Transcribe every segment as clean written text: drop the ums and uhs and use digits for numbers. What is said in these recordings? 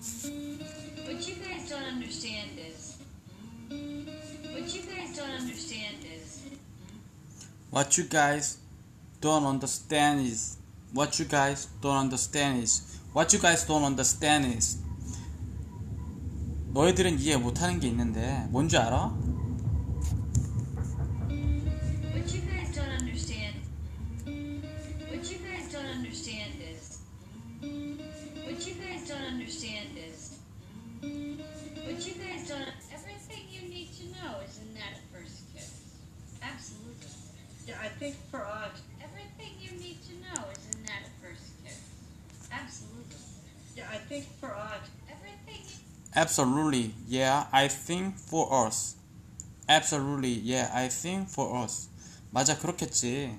What you guys don't understand is. What you guys don't understand is. What you guys don't understand is. What you guys don't understand is. What you guys don't understand is. 너희들은 이해 못하는 게 있는데 뭔지 알아? What you guys don't understand. What you guys don't understand is. What you guys don't understand is. What you guys don't. Everything you need to know is in that first kiss. Absolutely. Yeah, I think for us, Everything you need to know is in that first kiss. Absolutely. yeah, I think for us, Everything Absolutely, yeah, I think for us. Absolutely, yeah, I think for us. 맞아, 그렇겠지.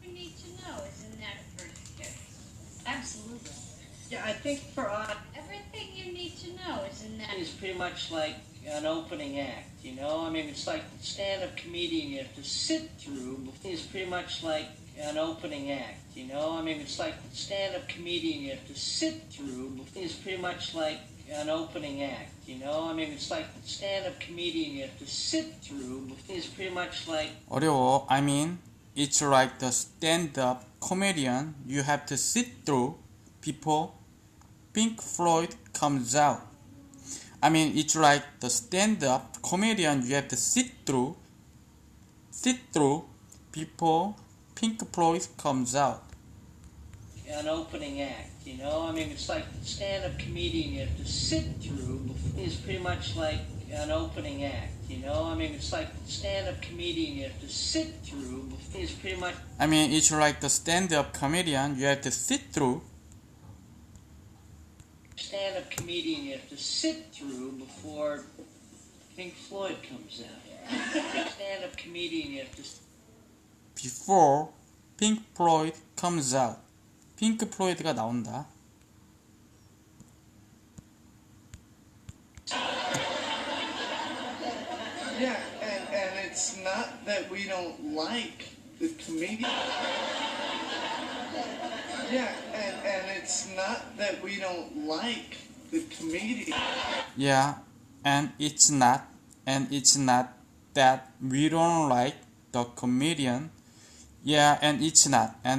you need to know is in that first kiss. Absolutely. yeah, I think for us, Everything you need to know is in that. is pretty much like an opening act, you know? I mean, it's like stand-up comedian you have to sit through. It's pretty much like an opening act, you know? I mean, it's like stand-up comedian you have to sit through. It's pretty much like an opening act, you know? I mean, it's like stand-up comedian you have to sit through. It's pretty much like 어려워. I mean, it's like the stand-up comedian you have to sit through before Pink Floyd comes out. I mean, it's like the stand-up comedian you have to sit through before Pink Floyd comes out. an opening act, you know? I mean, it's like stand-up comedian you have to sit through. It's pretty much like an opening act, you know? I mean, it's like stand-up comedian you have to sit through. It's pretty much I mean, it's like the stand-up comedian you have to sit through stand-up comedian you have to sit through before Pink Floyd comes out. Stand-up comedian you have to before Pink Floyd comes out. 핑크 플로이드가 나온다. Yeah, and it's not that we don't like the comedian. Yeah, and it's not that we don't like the comedian. Yeah, and it's not that we don't like the comedian. Yeah, and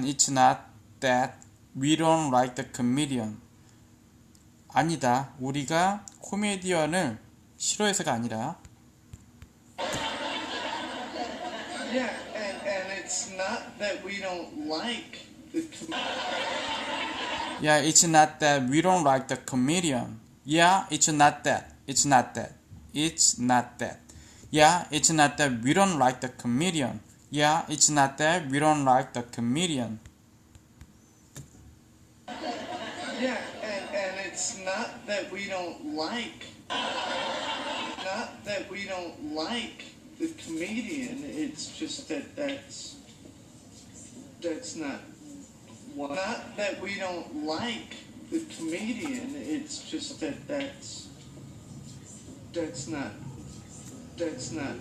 it's not that we don't like the comedian. 아니다, 우리가 코미디언을 싫어해서가 아니라. Yeah, and it's not that we don't like the Yeah, it's not that we don't like the comedian. Yeah, it's not that. Yeah, it's not that we don't like the comedian. Yeah, it's not that we don't like the comedian. Yeah, and it's not that we don't like the comedian. It's just that that's not why. Not that we don't like the comedian. It's just that that's not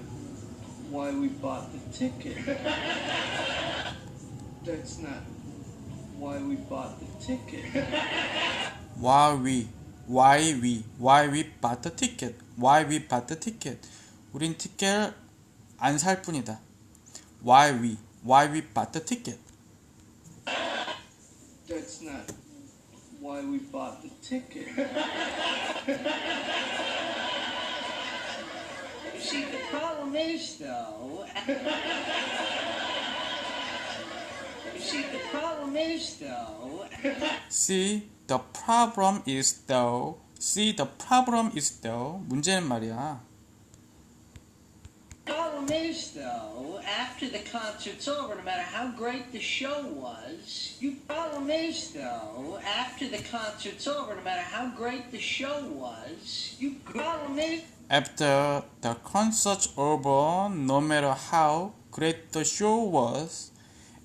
why we bought the ticket. That's not why we bought the ticket. Why we bought the ticket? Why we bought the ticket? 우린 티켓을 안 살 뿐이다. Why we bought the ticket? That's not why we bought the ticket. see, the problem is, though... See, the problem is, though... 문제는 말이야. Problem is, though, after the concert's over, no matter how great the show was, problem is, though, after the concert's over, no matter how great the show was, problem is... After the concert's over, no matter how great the show was,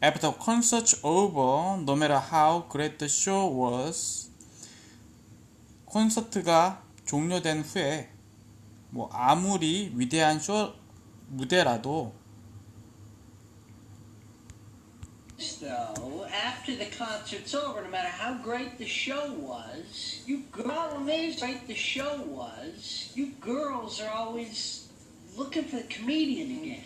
after the concert's over, no matter how great the show was, 콘서트가 종료된 후에 뭐 아무리 위대한 무대라도 Though, after the concert's over, no matter how great the show was, you girls are always looking for the comedian again.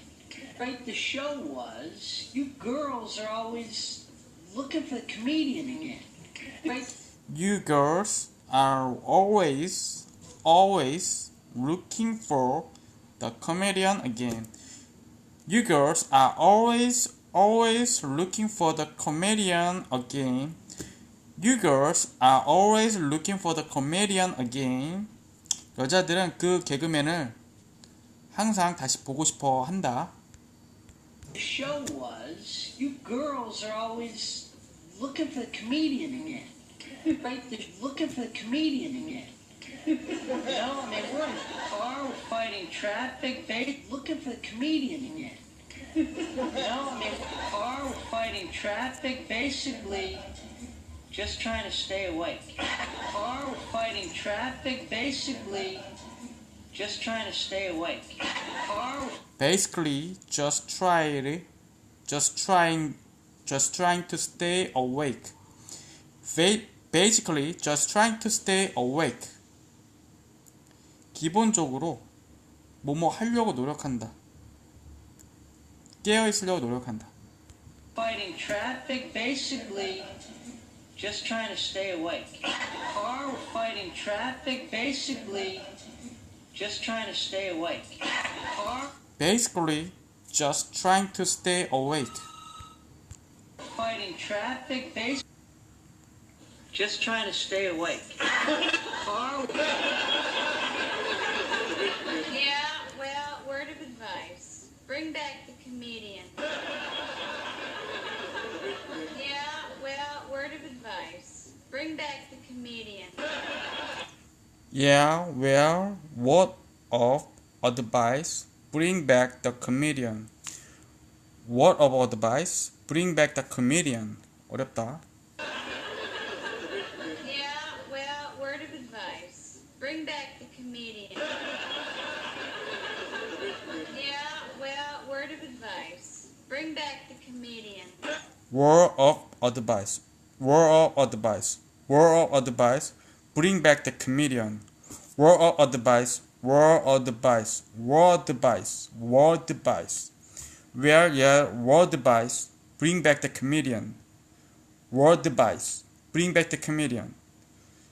Great the show was, you girls are always looking for the comedian again. Great. You girls are always looking for the comedian again. You girls are always looking for the comedian again. You girls are always looking for the comedian again. 여자들은 그 개그맨을 항상 다시 보고 싶어 한다. The show was, you girls are always looking for the comedian again. Right? They're looking for the comedian again. You know, I mean, we're in the car, we're fighting traffic, looking for the comedian again. You know, I mean, we're in the car, we're fighting traffic, basically just trying to stay awake. Car, we're fighting traffic, basically just trying to stay awake. Car, Basically, just trying to stay awake. Basically, just trying to stay awake. 기본적으로 뭐뭐 하려고 노력한다. 깨어 있으려고 노력한다. fighting traffic, basically just trying to stay awake. Car, we're fighting traffic, basically just trying to stay awake. Car, Basically, just trying to stay awake. fighting traffic, just trying to stay awake. Car, Yeah, well, word of advice. Bring back the comedian. Yeah, well, word of advice. Bring back the comedian. Yeah, well, word of advice. Bring back the comedian. Word of advice. Bring back the comedian. 어렵다. Yeah, well, word of advice. Bring back the comedian. Yeah, well, word of advice. Bring back the comedian. Word of advice. Word of advice. Word of advice. Bring back the comedian. Word of advice. Word of advice. Word advice. Word advice. Where yeah, word advice. Bring back the comedian. Word advice. Bring back the comedian.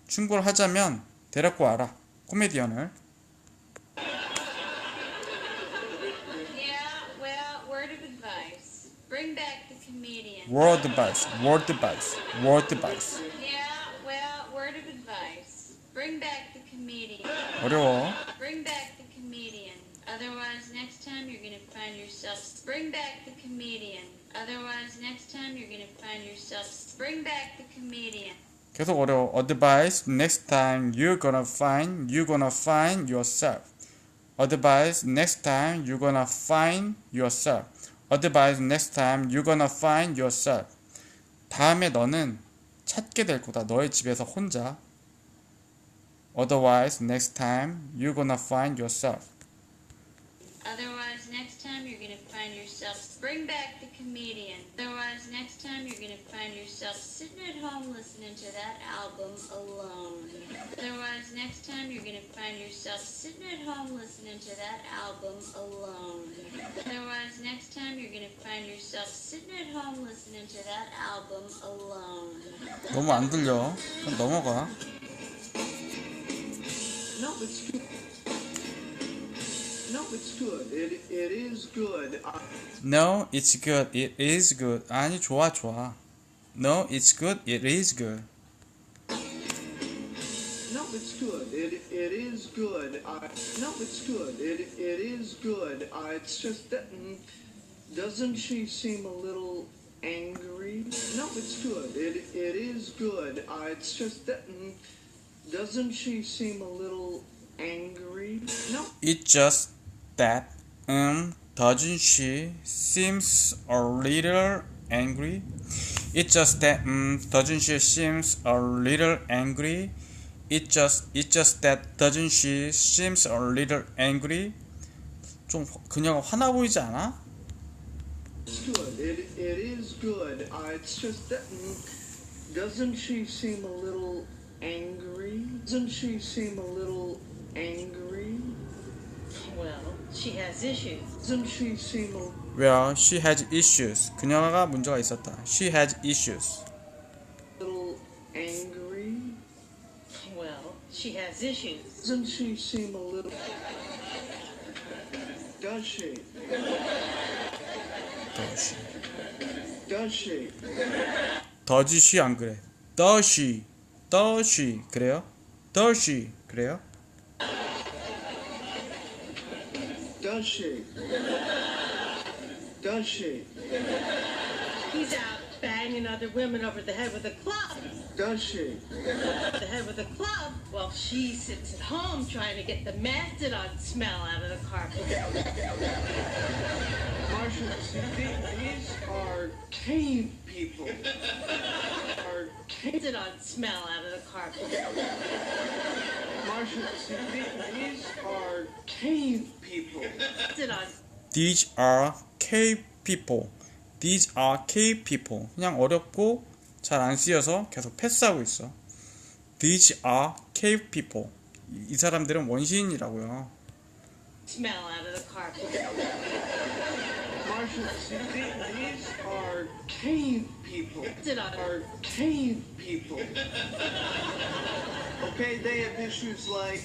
충고를 하자면 데리고 와라. 코미디언을. Yeah, well, word of advice. Bring back the comedian. Word advice. Word advice. Word advice. Yeah, well, word of advice. Bring back the comedian. 어려워. Bring back the comedian. Otherwise, next time you're gonna find yourself. Bring back the comedian. Otherwise, next time you're gonna find yourself. Bring back the comedian. 계속 어려워. Advice. Next time you're gonna find yourself. Advice. Next time you're gonna find yourself. Advice. Next time you're gonna find yourself. 다음에 너는 찾게 될 거다. 너의 집에서 혼자. Otherwise, next time you're gonna find yourself. Otherwise, next time you're gonna find yourself. Bring back the comedian. Otherwise, next time you're gonna find yourself sitting at home listening to that album alone. Otherwise, next time you're gonna find yourself sitting at home listening to that album alone. Otherwise, next time you're gonna find yourself sitting at home listening to that album alone. 너무 안 들려. 그럼 넘어가. No, it's good. No, it's good. It is good. No, it's good. It is good. 아니, 좋아. No, it's good. It is good. No, it's good. It is good. No, it's good. It is good. It's just that. Doesn't she seem a little angry? No, it's good. It is good. It's just that. Doesn't she seem a little angry? No. It's just that, doesn't she seems a little angry? It's just that, doesn't she seems a little angry? It's just that, doesn't she seems a little angry? 좀 그녀가 화나 보이지 않아? It's good. It is good. It's just that. Doesn't she seem a little angry? Doesn't she seem a little angry? Well, she has issues. Doesn't she seem a Well, she has issues. 그녀가 문제가 있었다. She has issues. little angry? Well, she has issues. Doesn't she seem a little... Does she? Does she? Does she? Does she 안 그래? Does she? Does she? 그래요? Does she? 그래요? Does she? Does she? He's out banging other women over the head with a club. Does she? The head with a club. Well, she sits at home trying to get the mastodon smell out of the carpet. Marcia, these are cave people. Are cave... Mastodon smell out of the carpet. Marcia, these are cave people. Mastodon. These are cave people. These are cave people. 그냥 어렵고 잘 안 쓰여서 계속 패스하고 있어. These are cave people. 이 사람들은 원시인이라고요. Smell out of the carpet. Marcia, these are cave people. Mastodon. Are cave people. Okay, they have issues like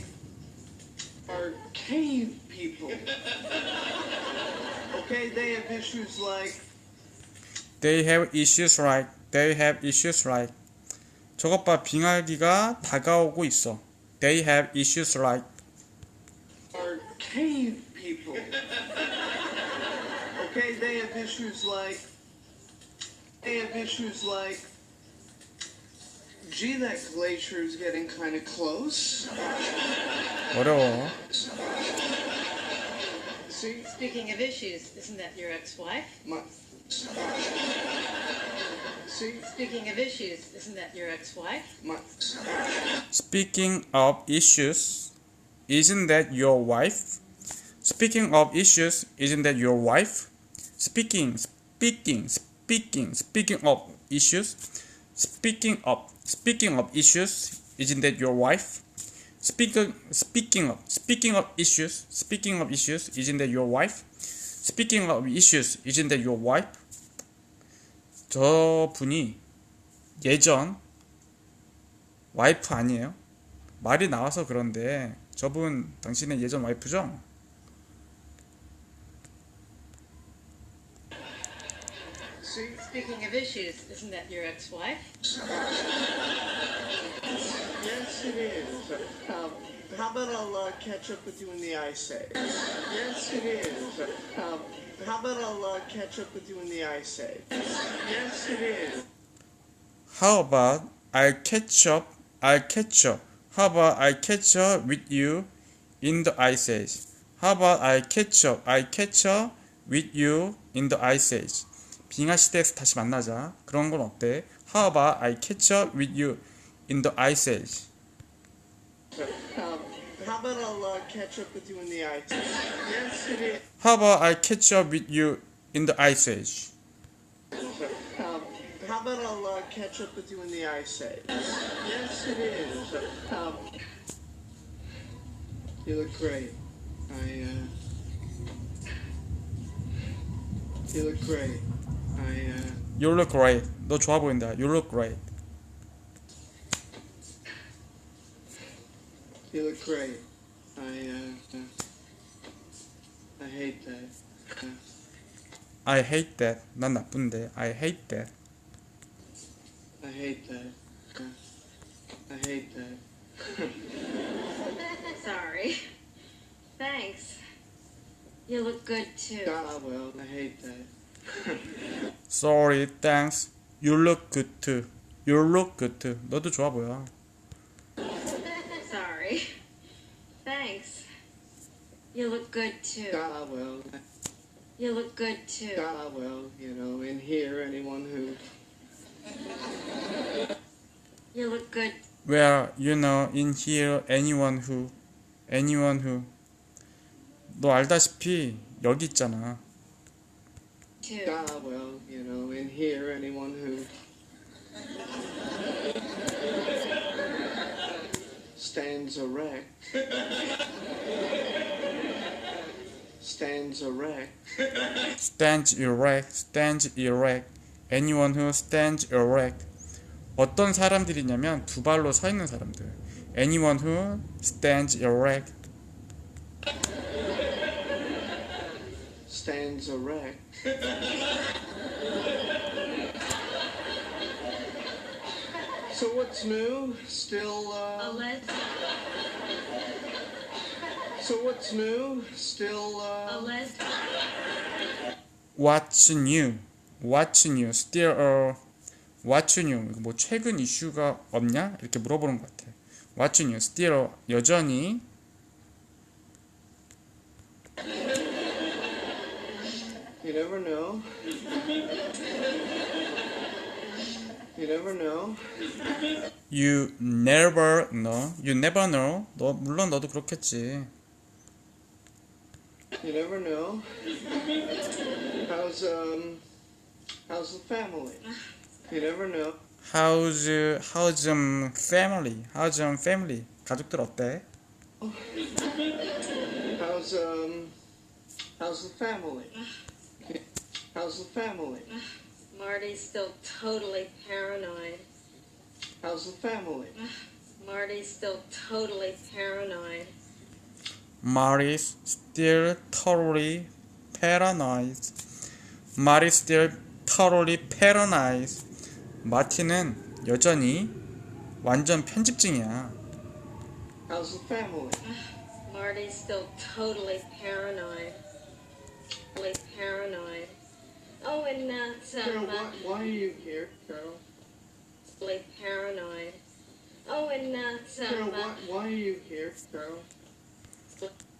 are cave people. Okay, they have issues like They have issues like. They have issues like. 저것 봐, 빙하기가 다가오고 있어. They have issues like. are cave people. Okay, they have issues like gee, that glacier is getting kind of close. 어려워. See, Speaking of issues, isn't that your ex-wife? my see, Speaking of issues, isn't that your ex-wife? my Speaking of issues, isn't that your wife? Speaking of issues, isn't that your wife? Speaking of issues, speaking of issues, isn't that your wife? Speaking of issues, isn't that your wife? Speaking of issues, isn't that your wife? 저 분이 예전 와이프 아니에요? 말이 나와서 그런데 저분 당신의 예전 와이프죠? see, Speaking of issues, isn't that your ex-wife? yes, it is. How about I'll catch up with you in the Ice Age? Yes, it is. How about I'll catch up with you in the Ice Age? Yes, it is. How about I'll catch up? How about I catch up with you in the ice age? How about I catch up with you in the ice age? 빙하 시대에서 다시 만나자. 그런 건 어때? How about I catch up with you in the ice age? How about I'll catch up with you in the Ice Age? Yes, it is. How about I catch up with you in the ice age? How about I'll catch up with you in the Ice Age? Yes, it is. You look great. You look great. You look great. 너 좋아 보인다. You look great. You look great. I hate that. I hate that. 난 나쁜데. I hate that. I hate that. I hate that. Sorry. Thanks. You look good too. Ah, well, I hate that. Sorry, thanks. You look good too. You look good too. 너도 좋아 보여. Sorry. Thanks. You look good too. Ah, well. You look good too. Ah, well, you know, in here, anyone who... You look good. Well, you know, in here, anyone who. 너 알다시피 여기 있잖아. Two. Well, you know, in here, anyone who stands erect. Stands erect. stands erect, stands erect. Anyone who stands erect. 어떤 사람들이냐면 두 발로 서 있는 사람들. Anyone who stands erect. Stands erect. So what's new? Still, A les. So what's new? Still, A les. What's new? What's new? Still What's new? 뭐 최근 이슈가 없냐? 이렇게 물어보는 것 같아. What's new? Still 여전히 You never know. You never know. You never know. You never know. 너 물론 너도 그렇겠지. You never know. How's the family? You never know. How's family? How's family? 가족들 어때? How's the family? How's the family? Marty's still totally paranoid. How's the family? Marty's still totally paranoid. Mary's still totally paranoid. Mary's still totally paranoid. 마티는 여전히 완전 편집증이야. How's the family? Marty's still totally paranoid. Totally paranoid. Oh, and Carol, why are you here, Carol? totally paranoid. Oh, and Carol, why are you here, Carol?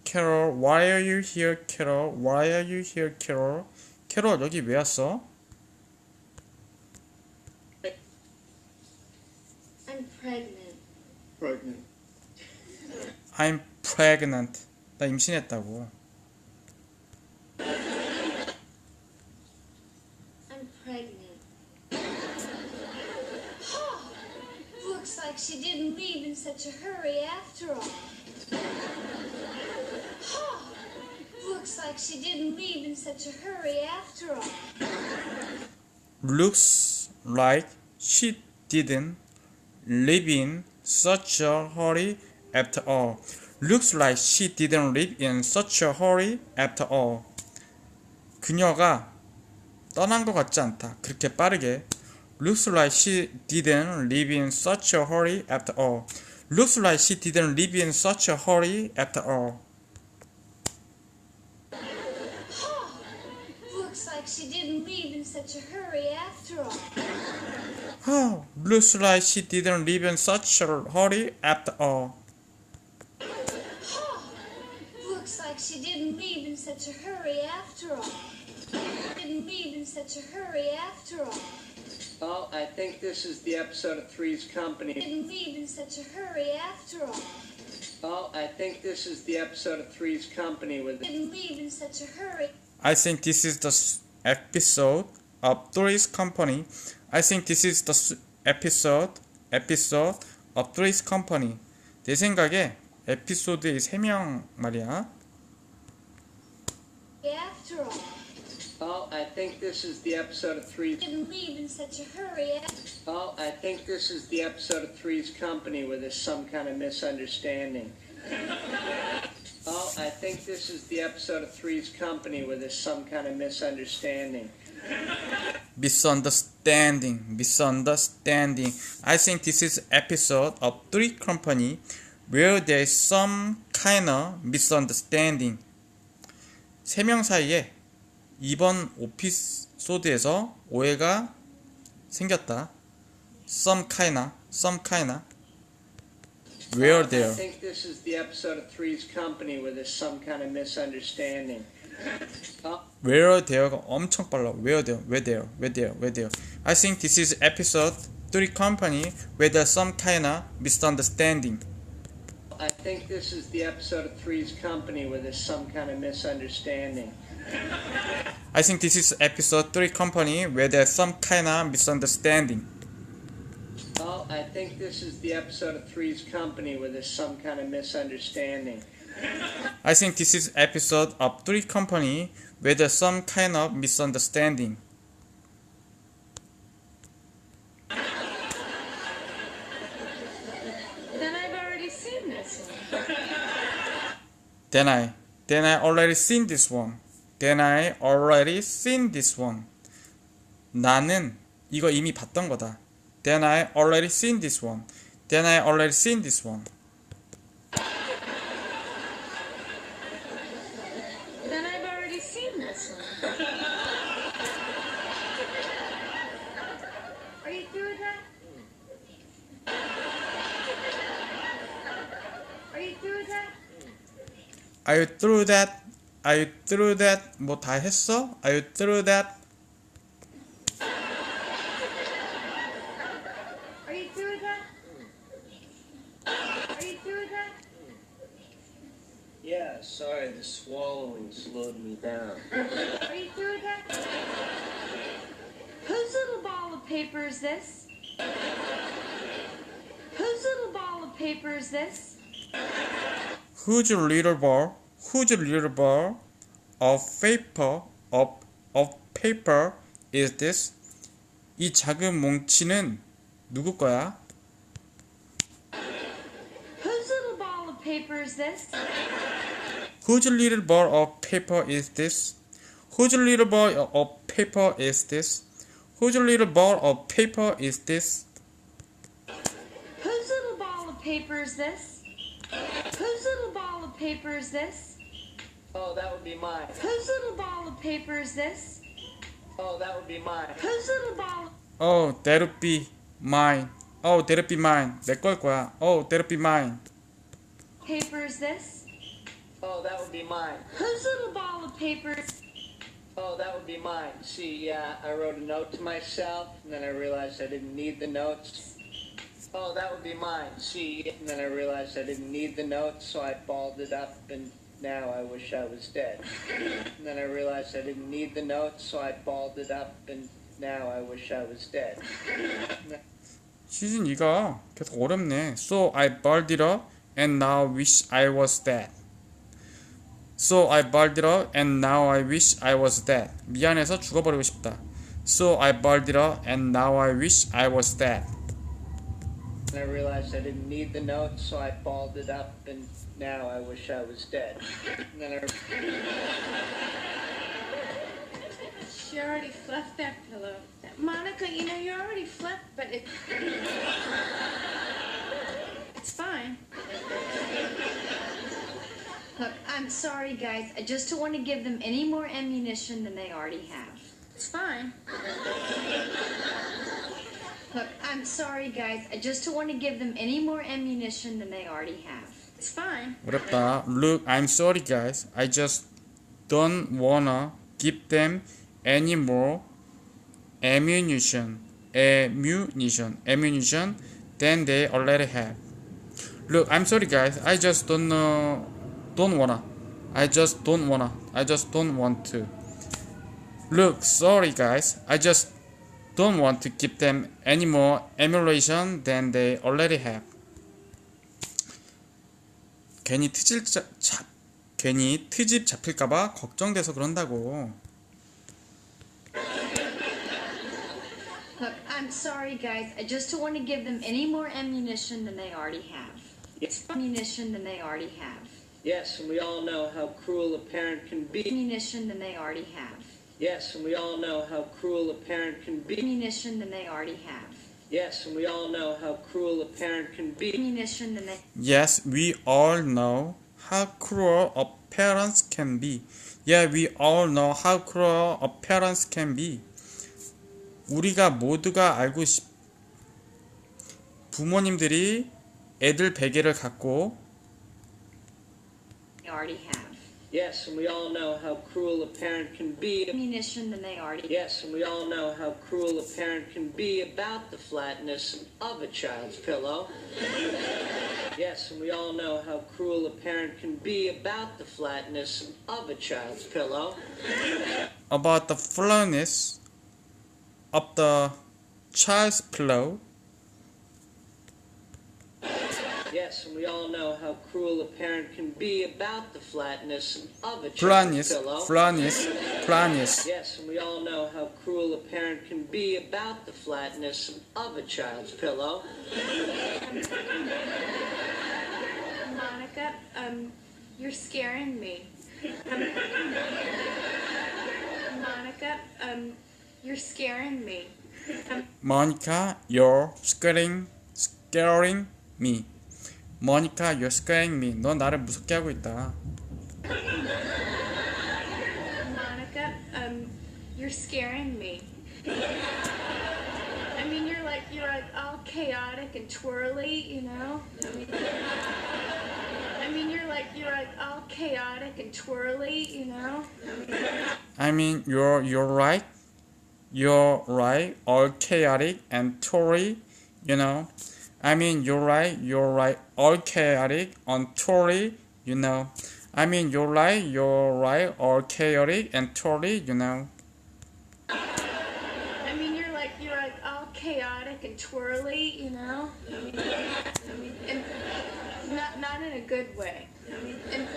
Carol, why are you here? Carol, why are you here? Carol, Carol 여기 왜 왔어? I'm pregnant. Pregnant. I'm pregnant. 나 임신했다고. I'm pregnant. Looks like she didn't leave in such a hurry after all. Looks like she didn't leave in such a hurry after all. Looks like she didn't live in such a hurry after all. Looks like she didn't live in such a hurry after all. 그녀가 떠난 것 같지 않다. 그렇게 빠르게. Looks like she didn't live in such a hurry after all. Looks like she didn't live in such a hurry after all. Looks like she didn't leave in such a hurry after all. Oh, looks like she didn't live in such a hurry after all. Looks like she didn't leave in such a hurry after all. Didn't leave in such a hurry after all. Oh, I think this is the episode of Three's Company. Didn't leave in such a hurry after all. Oh, I think this is the episode of Three's Company with Didn't leave in such a hurry. I think this is the episode of Three's Company. I think this is the episode of Three's Company. 내 생각에 에피소드의 3명 말이야. After all. Oh, I think this is the episode of Three's. Didn't leave in such a hurry. Oh, I think this is the episode of Three's Company where there's some kind of misunderstanding. Oh, I think this is the episode of Three's Company where there's some kind of misunderstanding. Misunderstanding. I think this is episode of Three's Company where there is some kind of misunderstanding. 3명 사이에 이번 에피소드에서 오해가 생겼다. Some kinda. Where there? I think this is the episode of Three's Company where there's some kind of misunderstanding. Where there가 엄청 빨라. Where there? I think this is episode 3 company where there's some kinda misunderstanding. I think this is the episode of Three's Company where there's some kind of misunderstanding. I think this is episode 3 company where there's some kind of misunderstanding. Oh, I think this is the episode of Three's Company where there's some kind of misunderstanding. I think this is episode of 3 company where there's some kind of misunderstanding. Then I've already seen this one. Then I already seen this one. Then I already seen this one. 나는 이거 이미 봤던 거다. Then I already seen this one. Then I already seen this one. Then I've already seen this one. Are you through with that? Are you through with that? Are you through that? Are you through that? 뭐 다 했어? Are you through that? Are you through with that? Are you through with that? Yeah, sorry, the swallowing slowed me down. Are you through with that? Whose little ball of paper is this? Whose little ball of paper is this? Whose little ball? Whose little ball of paper is this? 이 작은 뭉치는 누구 거야? Whose little ball of paper is this? Whose little ball of paper is this? Whose little ball of paper is this? Whose little ball of paper is this? Whose little ball of paper is this? Whose little ball of paper is this? Oh, that would be mine. Whose little ball of paper is this? Oh, that would be mine. Whose little ball Oh, that'll be mine. Oh, that'll be mine. 내 걸 거야. Oh, that'll be mine. of paper is this? Oh, that would be mine. Whose little ball of paper is Oh, that would be mine. See, yeah, I wrote a note to myself, and then I realized I didn't need the notes. Oh, that would be mine. See, and then I realized I didn't need the notes, so I balled it up, and now I wish I was dead. And then I realized I didn't need the notes, so I balled it up, and now I wish I was dead. 시즌 2가 계속 어렵네. So I balled it up and now wish I was dead. So I balled it up and now I wish I was dead. 미안해서 죽어버리고 싶다. So I balled it up and now I wish I was dead. And I realized I didn't need the notes, so I balled it up, and now I wish I was dead. And then She already fluffed that pillow. Monica, you know, you already fluffed, but it's fine. Look, I'm sorry, guys. I just don't want to give them any more ammunition than they already have. It's fine. Look, I'm sorry, guys. I just don't want to give them any more ammunition than they already have. It's fine. 어렵다. Look, I'm sorry guys. I just don't wanna give them any more ammunition than they already have. Look, I'm sorry guys. I just don't want to. Look, sorry guys. I just don't want to give them any more ammunition than they already have. 괜히 트집 잡힐까봐 걱정돼서 그런다고. Look, I'm sorry, guys. I just don't want to give them any more ammunition than they already have. Ammunition than they already have. yes, and we all know how cruel a parent can be. Ammunition than they already have. Yes, and we all know how cruel a parent can be. Ammunition than they already have. Yes, and we all know how cruel a parent can be. Ammunition than they. Yes, we all know how cruel a parents can be. Yeah, we all know how cruel a parents can be. 우리가 모두가 알고 부모님들이 애들 베개를 갖고 They already have. Yes, and we all know how cruel a parent can be. Ammunition than they already. Yes, and we all know how cruel a parent can be about the flatness of a child's pillow. Yes, and we all know how cruel a parent can be about the flatness of a child's pillow. About the flatness of the child's pillow. Yes, and we all know how cruel a parent can be about the flatness of a child's Flatness, pillow. flatness. Yes, and we all know how cruel a parent can be about the flatness of a child's pillow. Monica, you're scaring me. Monica, you're scaring me. Monica, you're scaring me. Monica, you're scaring me. 너 나를 무섭게 하고 있다. Monica, you're scaring me. I mean, you're like all chaotic and twirly, you know. I mean, you're like all chaotic and twirly, you know. I mean, you're right. You're right. All chaotic and twirly, you know. I mean, you're right. All chaotic and twirly, you know. I mean, you're right. All chaotic and twirly, you know. I mean, you're like all chaotic and twirly, you know. I mean, and not in a good way. I mean, and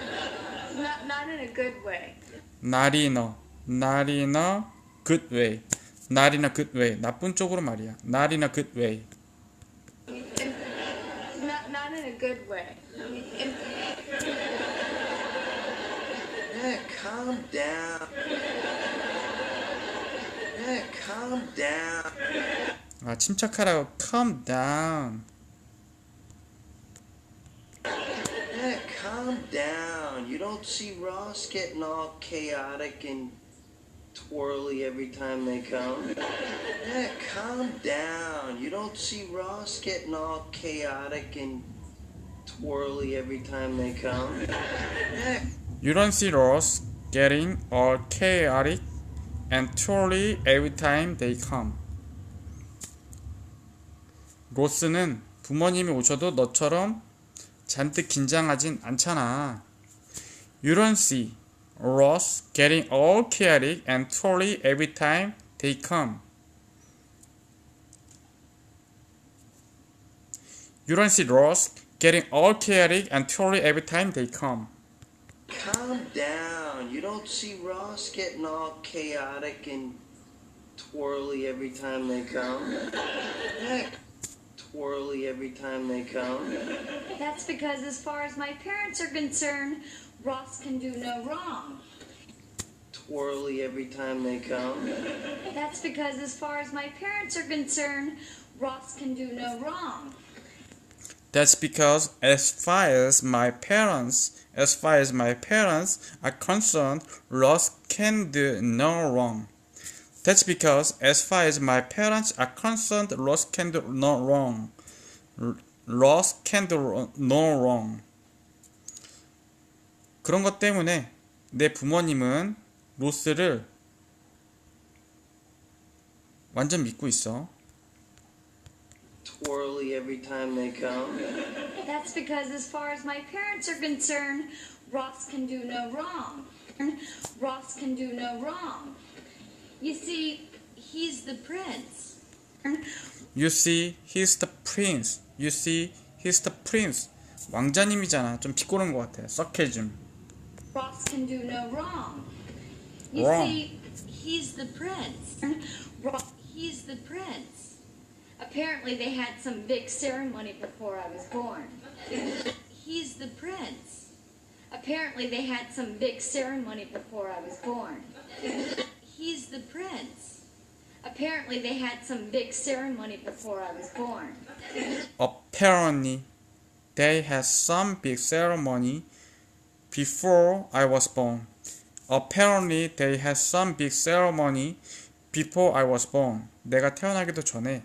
not in a good way. Not in a good way. Not in a good way. 나쁜 쪽으로 말이야. Not in a good way. And not in a good way. I mean, and Yeah, calm down. Yeah, calm down. 아, 침착하라고. Calm down. Yeah, calm down. You don't see Ross getting all chaotic and twirly every time they come? Yeah, calm down. You don't see Ross getting all chaotic and twirly every time they come? Yeah. You don't see Ross getting all chaotic and twirly every time they come. 로스는 부모님이 오셔도 너처럼 잔뜩 긴장하진 않잖아. You don't see Ross getting all chaotic and twirly every time they come. You don't see Ross getting all chaotic and twirly every time they come. Calm down. You don't see Ross getting all chaotic and twirly every time they come? Yeah. Twirly every time they come? That's because as far as my parents are concerned, Ross can do no wrong. Twirly every time they come? That's because as far as my parents are concerned, Ross can do no wrong. That's because as far as my parents are concerned, Ross can do no wrong. That's because as far as my parents are concerned, Ross can do no wrong. Ross can do no wrong. 그런 것 때문에 내 부모님은 로스를 완전 믿고 있어. Twirly every time they come? That's because as far as my parents are concerned, Ross can do no wrong. Ross can do no wrong. You see, he's the prince. You see, he's the prince. You see, he's the prince. 왕자님이잖아. 좀 비꼬는 것 같아. 서케즘. Ross can do no wrong. You Wrong. see, he's the prince. He's the prince. Apparently they had some big ceremony before I was born. He's the prince. Apparently they had some big ceremony before I was born. He's the prince. Apparently they had some big ceremony before I was born. Apparently, they had some big ceremony before I was born. Apparently, they had some big ceremony before I was born. 내가 태어나기도 전에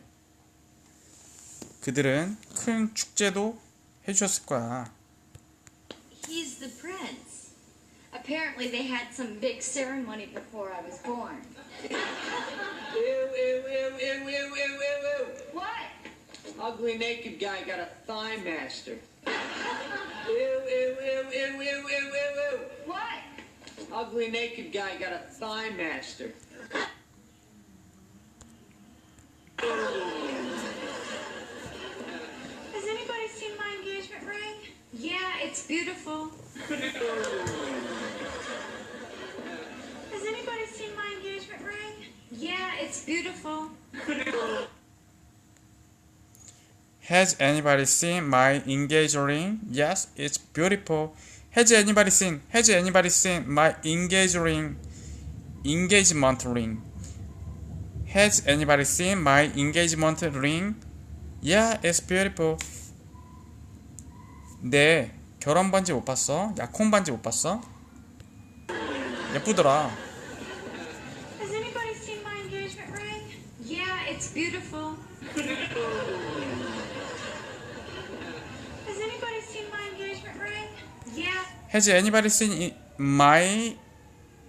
그들은 큰 축제도 해주셨을 거야. He's the prince. Apparently they had some big ceremony before I was born. Ew, ew, ew, ew, ew, ew, ew, ew. What? Ugly naked guy got a thigh master. Ew. What? Ugly naked guy got a thigh master. Has anybody seen my engagement ring? Yeah, it's beautiful. Has anybody seen my engagement ring? Yeah, it's beautiful. Has anybody seen my engagement ring? Yes, it's beautiful. Has anybody seen my engagement ring? Engagement ring. Has anybody seen my engagement ring? Yeah, it's beautiful. 네, 결혼 반지 못 봤어? 약혼 반지 못 봤어? 예쁘더라. Has anybody seen my engagement ring? Yeah, it's beautiful. Has anybody seen my engagement ring? Yeah. Has anybody seen my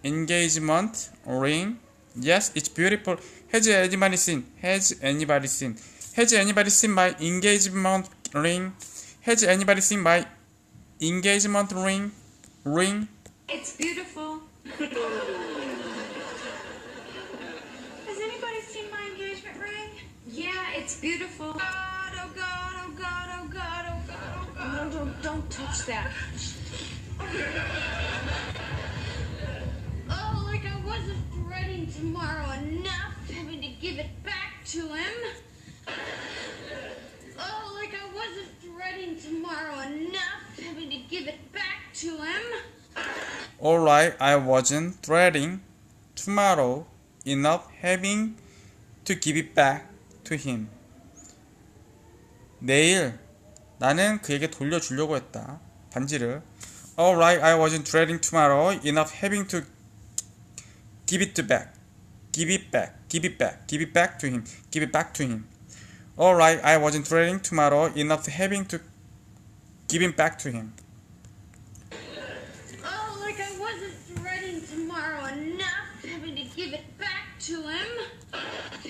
engagement ring? Yes, it's beautiful. Has anybody seen my engagement ring? Has anybody seen my engagement ring? It's beautiful. Has anybody seen my engagement ring? Yeah, it's beautiful. God, oh God, oh God, oh God, oh God, oh God. No, don't touch that. Oh, like I wasn't dreading tomorrow enough, having to give it back to him. Oh, like I wasn't dreading tomorrow enough, having to give it back to him. Alright, I wasn't dreading tomorrow enough having to give it back to him. 내일 나는 그에게 돌려주려고 했다. 반지를. Alright, I wasn't dreading tomorrow enough having to give it back to him. Alright, I wasn't dreading tomorrow enough having to give it back to him. Oh, like I wasn't dreading tomorrow enough, having to give it back to him.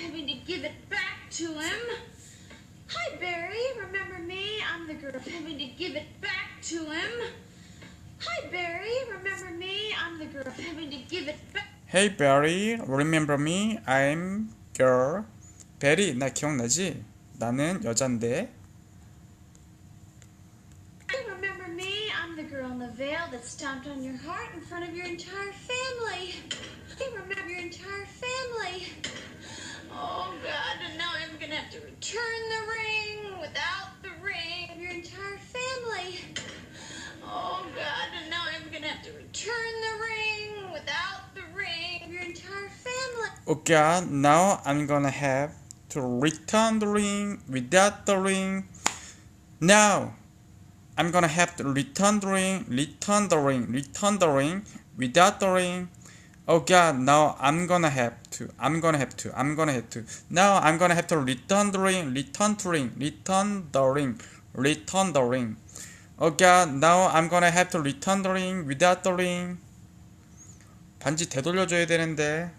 Having to give it back to him. Hi, Barry. Remember me? I'm the girl. Having to give it back to him. Hi, Barry. Remember me? I'm the girl. Having to give it back. Hey Barry, remember me? I'm girl. 베리, 나 기억나지? 나는 여잔데. Remember me? I'm the girl in the veil that stomped on your heart in front of your entire family. Hey, remember your entire family. Oh, God, and now I'm gonna have to return the ring without the ring of your entire family. Oh, God, and now I'm gonna have to return the ring without the ring of your entire family. Okay, now I'm gonna have to return the ring without the ring. Now I'm gonna have to return the ring without the ring. Oh God, now I'm gonna have to. Now I'm gonna have to return the ring. Oh God, now I'm gonna have to return the ring without the ring. 반지 되돌려줘야 되는데.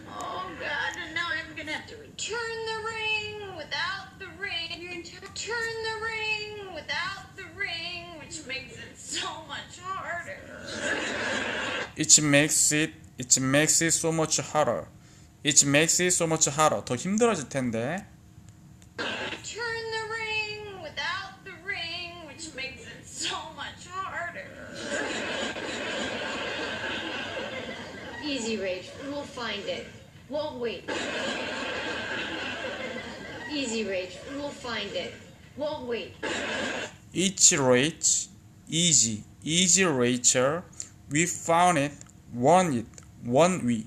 Oh, God, and now I'm gonna have to return the ring without the ring. Turn the ring without the ring, which makes it so much harder. It makes it so much harder. 더 힘들어질 텐데. Turn the ring without the ring, which makes it so much harder. Easy, Rach. We'll find it. Won't wait. Easy, Rach. We'll find it. Won't wait. It's Rach. Easy, Rachel. We found it. Won we.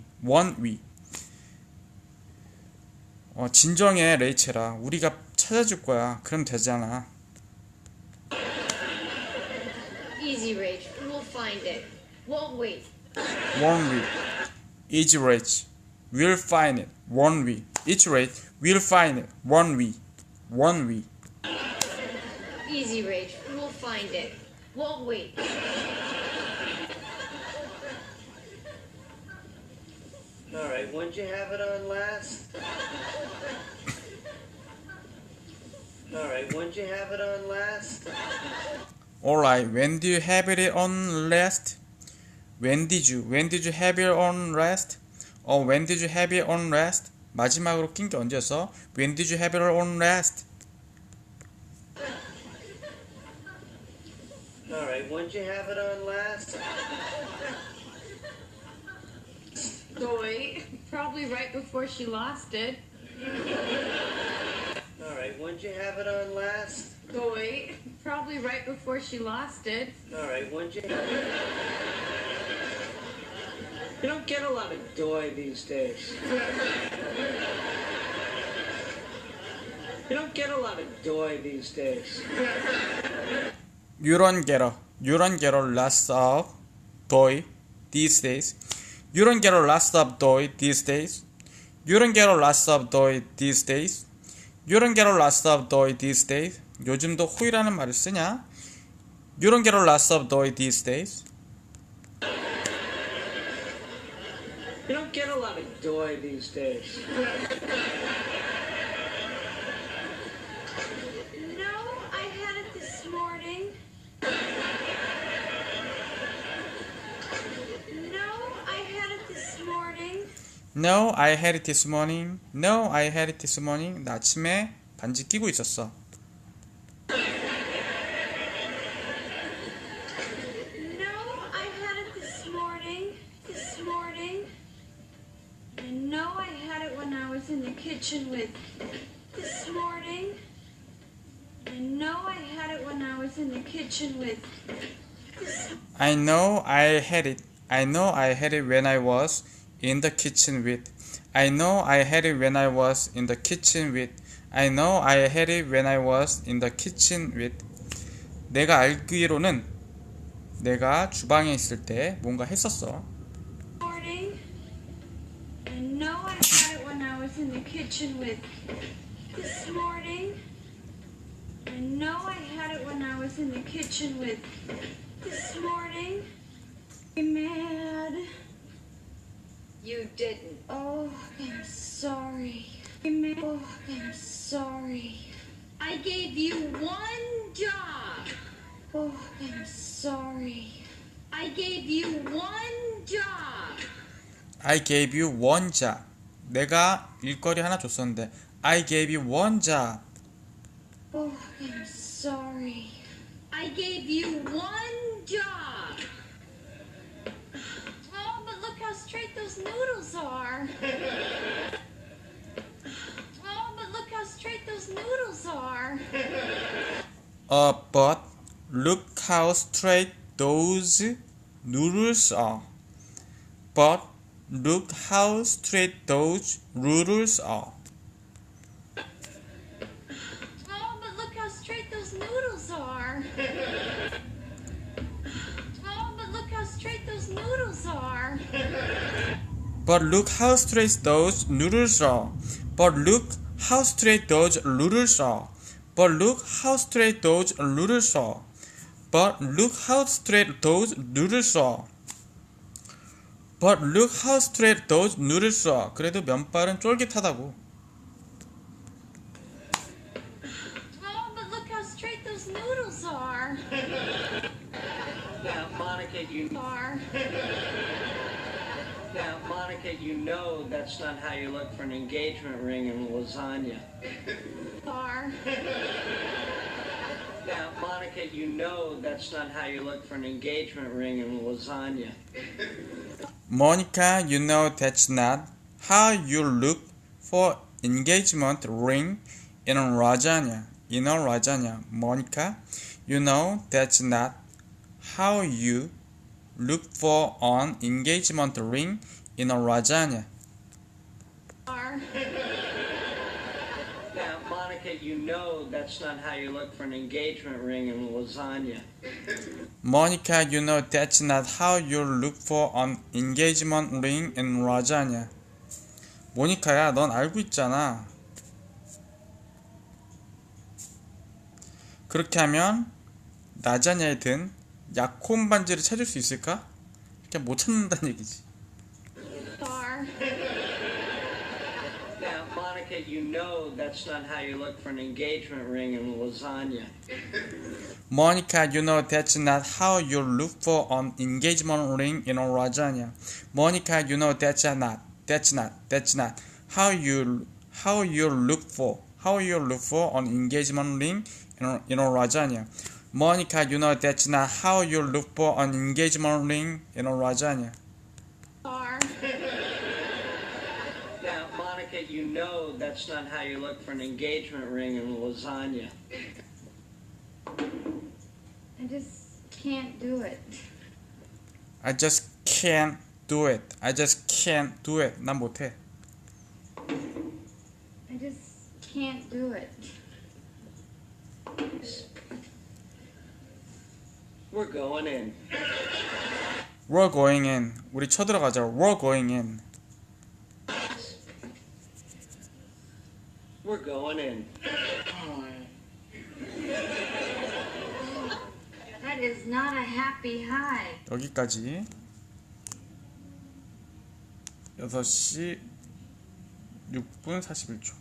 진정해, 레이첼아. 우리가 찾아줄 거야. 그럼 되잖아. Easy, Rach. We'll find it. Won't wait. Won't we? It's Rach. We'll find it. Won't we? It's Rach. We'll find it. Won't we? Easy, Rach. We'll find it. Won't wait. All right, when'd you have it on last? Alright, when'd you have it on last? Alright, when do you have it on last? When did you have it on last? When did you have it on last? 마지막으로 낀 게 언제였어? When did you have it on last? Alright, when'd you have it on last? Boy, probably right before she lost it. Alright, when'd you have it on last? Boy, probably right before she lost it. Alright, when'd you have it? You don't get a lot of doy these days. You don't get a lot of doy these days. You don't get a lots of doy these days. You don't get a lots of doy these days. You don't get a lots of doy these days. You don't get a lots of doy these days. 요즘도 호이라는 말을 쓰냐? You don't get a lots of doy these days. You don't get a lot of doy these days. No, I had it this morning. No, I had it this morning. No, I had it this morning. No, I had it this morning. 나 아침에 반지 끼고 있었어. No, I had it this morning. This morning. And no, I had it when I was in the kitchen with this morning. And no, I had it when I was in the kitchen with this. I know I had it. I know I had it when I was in the kitchen with. I know I had it when I was in the kitchen with. I know I had it when I was in the kitchen with. 내가 알기로는 내가 주방에 있을 때 뭔가 했었어. Morning. And no, I had it when I was in the kitchen with this morning. And no, I had it when I was in the kitchen with this morning. I'm mad. You didn't. Oh, I'm sorry. I'm mad. Oh, I'm sorry. I gave you one job. Oh, I'm sorry. I gave you one job. I gave you one job. 내가 일거리 하나 줬었는데 I gave you one job. Oh, I'm sorry. I gave you one job. Oh, but look how straight those noodles are. Oh, but look how straight those noodles are. But look how straight those noodles are. But look how straight those noodles are. Oh, but look how straight those noodles are. Oh, but look how straight those noodles are. But look how straight those noodles are. But look how straight those noodles are. But look how straight those noodles are. But look how straight those noodles are. But look how straight those noodles are. 그래도 면발은 쫄깃하다고. Oh, but look how straight those noodles are. Now, Monica, you know that's not how you look for an engagement ring in lasagna. Are. Now, Monica, you know that's not how you look for an engagement ring in lasagna. Monica, you know that's not how you look for engagement ring in a lasagna. In a lasagna. Monica, you know that's not how you look for an engagement ring in a lasagna. Are. Now, Monica, you know that's not how you look for an engagement ring in lasagna. Monica, you know that's not how you look for an engagement ring in lasagna. 모니카야, 넌 알고 있잖아. 그렇게 하면 라자냐에 든 약혼 반지를 찾을 수 있을까? 그냥 못 찾는다는 얘기지. Are. Now, Monica, Monica, you know that's not how you look for an engagement ring in lasagna. Monica, you know that's not how you look for an engagement ring in a lasagna. Monica, you know that's not how you look for an engagement ring in a lasagna. Monica, you know that's not how you look for an engagement ring in a lasagna. Are. Now, Monica, you know that's not how you look for an engagement ring in lasagna. I just can't do it. I just can't do it. 난 못해. I just can't do it. We're going in. We're going in. 우리 쳐들어가자. We're going in. We're going in. That is not a happy high. 여기까지 6시 6분 41초.